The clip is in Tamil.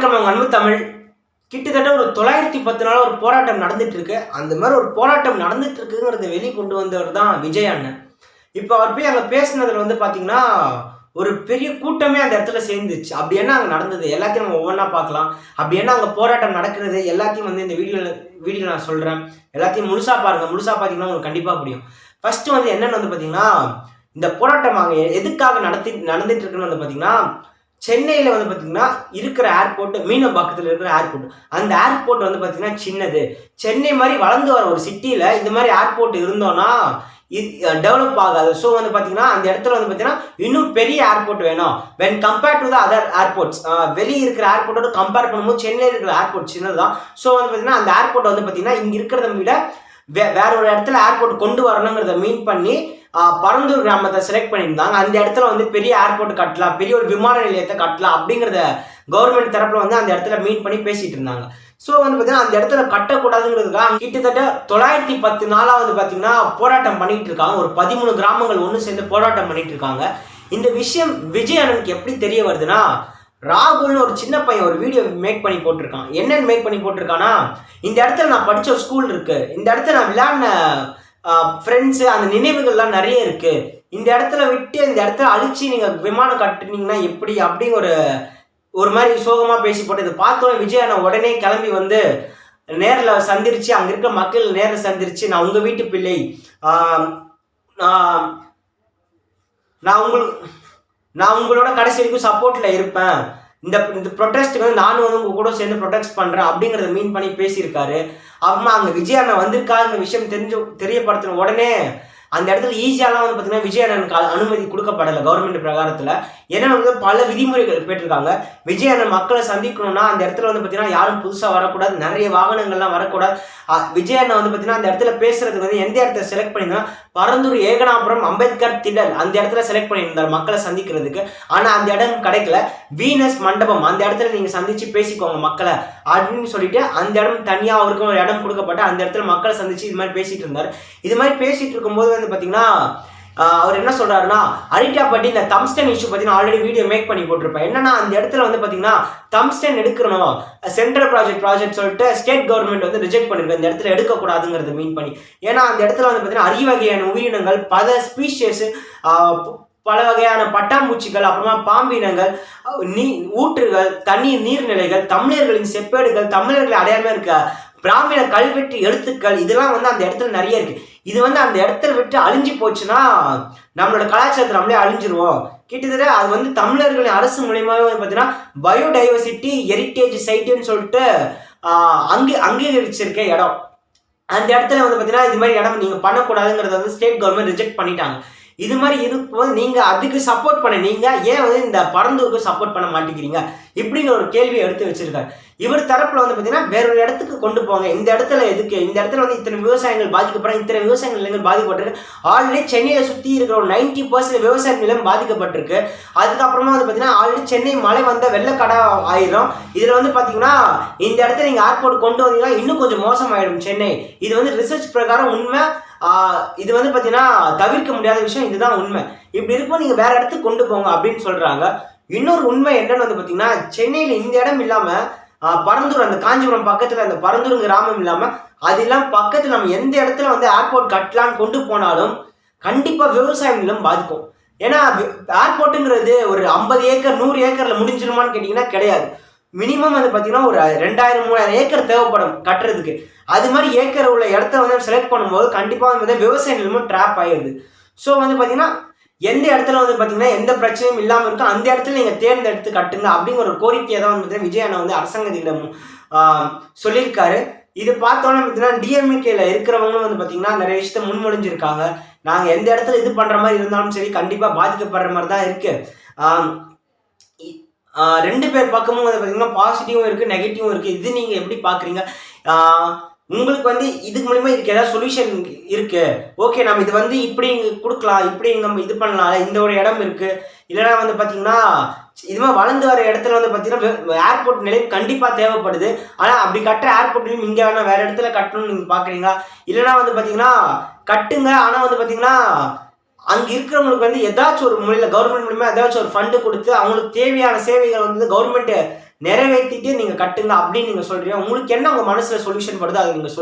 வணக்கம், உங்க அன்பு தமிழ். கிட்டத்தட்ட ஒரு 910 நாள் ஒரு போராட்டம் நடந்துட்டு இருக்கு. அந்த மாதிரி ஒரு போராட்டம் நடந்துட்டு இருக்குங்கிறத வெளி கொண்டு வந்தவர் தான் விஜய் அண்ணன். இப்போ அவர் போய் அங்க பேசினதுல பாத்தீங்கன்னா ஒரு பெரிய கூட்டமே அந்த இடத்துல சேர்ந்துச்சு. அப்படி என்ன அங்க நடந்தது எல்லாத்தையும் நம்ம ஒவ்வொன்றா பார்க்கலாம். அப்படி என்ன அங்க போராட்டம் நடக்கிறது எல்லாத்தையும் இந்த வீடியோ நான் சொல்றேன். எல்லாத்தையும் முழுசா பாருங்க. முழுசா பார்த்தீங்கன்னா உங்களுக்கு கண்டிப்பா புரியும். ஃபர்ஸ்ட் என்னன்னு பார்த்தீங்கன்னா, இந்த போராட்டம் அங்க எதுக்காக நடந்துட்டு இருக்குன்னு பார்த்தீங்கன்னா, சென்னையில் பார்த்தீங்கன்னா இருக்கிற ஏர்போர்ட், மீனம்பாக்கத்தில் இருக்கிற ஏர்போர்ட், அந்த ஏர்போர்ட் பார்த்தீங்கன்னா சின்னது. சென்னை மாதிரி வளர்ந்து வர ஒரு சிட்டியில் இந்த மாதிரி ஏர்போர்ட் இருந்தோன்னா டெவலப் ஆகாது. ஸோ பார்த்தீங்கன்னா அந்த இடத்துல பார்த்தீங்கன்னா இன்னும் பெரிய ஏர்போர்ட் வேணும். When compared to the other airports, வெளியே இருக்கிற ஏர்போர்ட்டோட கம்பேர் பண்ணும்போது சென்னையில் இருக்கிற ஏர்போர்ட் சின்னது தான். ஸோ பார்த்தீங்கன்னா அந்த ஏர்போர்ட் பார்த்தீங்கன்னா இங்கே இருக்கிறத விட வேற ஒரு இடத்துல ஏர்போர்ட் கொண்டு வரணுங்கிறத மீன் பண்ணி பரந்தூர் கிராமத்தை செலக்ட் பண்ணியிருந்தாங்க. அந்த இடத்துல பெரிய ஏர்போர்ட் கட்டலாம், பெரிய ஒரு விமான நிலையத்தை கட்டலாம் அப்படிங்கிறத கவர்மெண்ட் தரப்புல அந்த இடத்துல மீட் பண்ணி பேசிட்டு இருந்தாங்க. ஸோ பார்த்தீங்கன்னா அந்த இடத்துல கட்டக்கூடாதுங்கிறதுக்காக கிட்டத்தட்ட 910 நாளா பார்த்தீங்கன்னா போராட்டம் பண்ணிட்டு இருக்காங்க. ஒரு 13 கிராமங்கள் ஒன்று சேர்ந்து போராட்டம் பண்ணிட்டு இருக்காங்க. இந்த விஷயம் விஜய் அண்ணனுக்கு எப்படி தெரிய வருதுன்னா, ராகுல்னு ஒரு சின்ன பையன் ஒரு வீடியோ மேக் பண்ணி போட்டிருக்கான். என்னன்னு மேக் பண்ணி போட்டிருக்கான்னா, இந்த இடத்துல நான் படித்த ஒரு ஸ்கூல் இருக்கு, இந்த இடத்துல நான் விளையாடின ஃப்ரெண்ட்ஸு, அந்த நினைவுகள்லாம் நிறைய இருக்கு, இந்த இடத்துல விட்டு இந்த இடத்துல அழிச்சு நீங்கள் விமானம் கட்டுனீங்கன்னா எப்படி அப்படிங்கிற ஒரு மாதிரி சோகமாக பேசி போட்டு இதை பார்த்தோன்னே விஜய் அண்ணா உடனே கிளம்பி நேரில் சந்திரிச்சு, அங்கே இருக்க மக்கள் நேரில் சந்திரிச்சு, நான் உங்கள் வீட்டு பிள்ளை, நான் உங்களோட கடைசி வரைக்கும் சப்போர்ட்டில் இருப்பேன், இந்த ப்ரொட்டஸ்ட்டுக்கு நானும் உங்க கூட சேர்ந்து ப்ரொடெக்ட் பண்ணுறேன் அப்படிங்கிறத மீன் பண்ணி பேசியிருக்காரு. அப்புறமா அங்கே விஜய் அண்ணா வந்திருக்காருங்கிற விஷயம் தெரியப்படுத்தின உடனே அந்த இடத்துல ஈஸியாலாம் பார்த்தீங்கன்னா விஜய் அண்ணனுக்கு அனுமதி கொடுக்கப்படலை கவர்மெண்ட் பிரகாரத்தில். ஏன்னா பல விதிமுறைகள் போயிட்டுருக்காங்க. விஜய் அண்ணன் மக்களை சந்திக்கணும்னா அந்த இடத்துல பார்த்தீங்கன்னா யாரும் புதுசாக வரக்கூடாது, நிறைய வாகனங்கள்லாம் வரக்கூடாது. விஜய் அண்ணன் பார்த்தீங்கன்னா அந்த இடத்துல பேசுறதுக்கு எந்த இடத்துல செலக்ட் பண்ணியிருந்தா, பரந்தூர், ஏகனாபுரம், அம்பேத்கர் திடல் அந்த இடத்துல செலக்ட் பண்ணியிருந்தார் மக்களை சந்திக்கிறதுக்கு. ஆனால் அந்த இடம் கிடைக்கல. வீனஸ் மண்டபம் அந்த இடத்துல நீங்கள் சந்திச்சு பேசிக்கோங்க மக்களை அப்படின்னு சொல்லிட்டு அந்த இடம் தனியாக அவருக்கு ஒரு இடம் கொடுக்கப்பட்டு அந்த இடத்துல மக்களை சந்திச்சு இது மாதிரி பேசிட்டு இருந்தார். இது மாதிரி பேசிட்டு இருக்கும்போது பார்த்தீங்கன்னா அவர் என்ன சொல்றாருன்னா, அரிட்டாப்பட்டி இந்த தம்ஸ்டன் இஷ்யூ பார்த்தீங்கன்னா ஆல்ரெடி வீடியோ மேக் பண்ணி போட்டிருப்பேன். என்னன்னா அந்த இடத்துல பார்த்தீங்கன்னா தம்ஸ்டன் எடுக்கணும், சென்ட்ரல் ப்ராஜெக்ட் சொல்லிட்டு ஸ்டேட் கவர்மெண்ட் ரிஜெக்ட் பண்ணிருக்கு, இந்த இடத்துல எடுக்கக்கூடாதுங்கிறத மீன் பண்ணி. ஏன்னா அந்த இடத்துல பார்த்தீங்கன்னா அரிய வகையான உயிரினங்கள், பல ஸ்பீஷியஸ், பல வகையான பட்டாம்பூச்சிகள், அப்புறமா பாம்பினங்கள், ஊற்றுகள், தண்ணீர் நீர்நிலைகள், தமிழர்களின் செப்பேடுகள், தமிழர்கள் அடையாளமே இருக்க பிராமண கல்வெட்டு எழுத்துக்கள், இதெல்லாம் அந்த இடத்துல நிறைய இருக்கு. இது அந்த இடத்துல விட்டு அழிஞ்சு போச்சுன்னா நம்மளோட கலாச்சாரத்தை நம்மளே அழிஞ்சிருவோம். கிட்டத்தட்ட அது தமிழர்களின் அரசு மூலியமாவே பார்த்தீங்கன்னா பயோடைவர்சிட்டி ஹெரிட்டேஜ் சைட்டுன்னு சொல்லிட்டு அங்கீகரிச்சிருக்க இடம். அந்த இடத்துல பார்த்தீங்கன்னா இது மாதிரி இடம் நீங்க பண்ணக்கூடாதுங்கிறத ஸ்டேட் கவர்மெண்ட் ரிஜெக்ட் பண்ணிட்டாங்க. இது மாதிரி இருக்கும்போது நீங்க அதுக்கு சப்போர்ட் பண்ண நீங்க ஏன் இந்த பரந்தூருக்கு சப்போர்ட் பண்ண மாட்டேங்கிறீங்க இப்படிங்கிற ஒரு கேள்வியை எடுத்து வச்சிருக்காரு. இவர் தரப்புல பார்த்தீங்கன்னா வேற ஒரு இடத்துக்கு கொண்டு போங்க, இந்த இடத்துல எதுக்கு, இந்த இடத்துல இத்தனை விவசாயங்கள் பாதிக்கப்படுறாங்க, இத்தனை விவசாய நிலங்கள் பாதிக்கப்பட்டிருக்கு. ஆல்ரெடி சென்னையை சுற்றி இருக்கிற ஒரு 90% விவசாய நிலம் பாதிக்கப்பட்டிருக்கு. அதுக்கப்புறமா பார்த்தீங்கன்னா ஆல்ரெடி சென்னை மழை வெள்ளக்கடை ஆயிரும். இதில் பார்த்தீங்கன்னா இந்த இடத்துல நீங்கள் ஏர்போர்ட் கொண்டு வந்தீங்கன்னா இன்னும் கொஞ்சம் மோசமாயிடும் சென்னை. இது ரிசர்ச் பிரகாரம் உண்மை. இது பார்த்தீங்கன்னா தவிர்க்க முடியாத விஷயம், இதுதான் உண்மை. இப்படி இருக்கும், நீங்கள் வேற இடத்துக்கு கொண்டு போங்க அப்படின்னு சொல்றாங்க. இன்னொரு உண்மை என்னன்னு பார்த்தீங்கன்னா, சென்னையில் இந்த இடம் இல்லாமல் பரந்தூர், அந்த காஞ்சிபுரம் பக்கத்தில் அந்த பரந்தூர் கிராமம் இல்லாமல் அது இல்லாமல் பக்கத்தில் நம்ம எந்த இடத்துல ஏர்போர்ட் கட்டலான்னு கொண்டு போனாலும் கண்டிப்பாக விவசாய நிலம் பாதிக்கும். ஏன்னா ஏர்போர்ட்டுங்கிறது ஒரு 50 ஏக்கர் 100 ஏக்கரில் முடிஞ்சிருமான்னு கேட்டிங்கன்னா கிடையாது. மினிமம் பார்த்தீங்கன்னா ஒரு 2000-3000 ஏக்கர் தேவைப்படும் கட்டுறதுக்கு. அது மாதிரி ஏக்கர் உள்ள இடத்த செலக்ட் பண்ணும்போது கண்டிப்பாக விவசாய நிலமும் ட்ராப் ஆயிடுது. ஸோ பார்த்தீங்கன்னா எந்த இடத்துல பார்த்தீங்கன்னா எந்த பிரச்சனையும் இல்லாமல் இருக்கும் அந்த இடத்துல நீங்கள் தேர்ந்தெடுத்து கட்டுங்க அப்படிங்கிற ஒரு கோரிக்கையை தான் விஜய் அண்ணா அரசாங்கத்திடம் சொல்லியிருக்காரு. இது பார்த்தோன்னே பார்த்தீங்கன்னா டிஎம்கேல இருக்கிறவங்களும் பார்த்தீங்கன்னா நிறைய விஷயத்த முன்மொழிஞ்சிருக்காங்க. நாங்கள் எந்த இடத்துல இது பண்ணுற மாதிரி இருந்தாலும் சரி கண்டிப்பாக பாதிக்கப்படுற மாதிரி தான் இருக்கு. ரெண்டு பேர் பக்கமும் பார்த்தீங்கன்னா பாசிட்டிவும் இருக்குது, நெகட்டிவும் இருக்குது. இது நீங்கள் எப்படி பார்க்குறீங்க? உங்களுக்கு இதுக்கு மூலிமா இதுக்கு ஏதாவது சொல்யூஷன் இருக்கு, ஓகே நம்ம இது இப்படி கொடுக்கலாம், இப்படி நம்ம இது பண்ணலாம், இந்த ஒரு இடம் இருக்கு, இல்லைன்னா பார்த்தீங்கன்னா இது மாதிரி வளர்ந்து வர இடத்துல பார்த்தீங்கன்னா ஏர்போர்ட் நிலையம் கண்டிப்பாக தேவைப்படுது. ஆனால் அப்படி கட்டுற ஏர்போர்ட் நிலையம் இங்கே வேணா வேற இடத்துல கட்டணும்னு நீங்கள் பார்க்குறீங்களா? இல்லைன்னா பார்த்தீங்கன்னா கட்டுங்க, ஆனால் பார்த்தீங்கன்னா அங்கே இருக்கிறவங்களுக்கு ஏதாச்சும் ஒரு முறையில் கவர்மெண்ட் மூலியமாக ஏதாச்சும் ஒரு ஃபண்டு கொடுத்து அவங்களுக்கு தேவையான சேவைகள் கவர்மெண்ட் நிறைவேற்றிட்டு நீங்க கட்டுங்க அப்படின்னு நீங்க சொல்றீங்க. உங்களுக்கு என்ன உங்க மனசுல சொல்யூஷன் படுதோ அதை நீங்க சொல்லுங்க.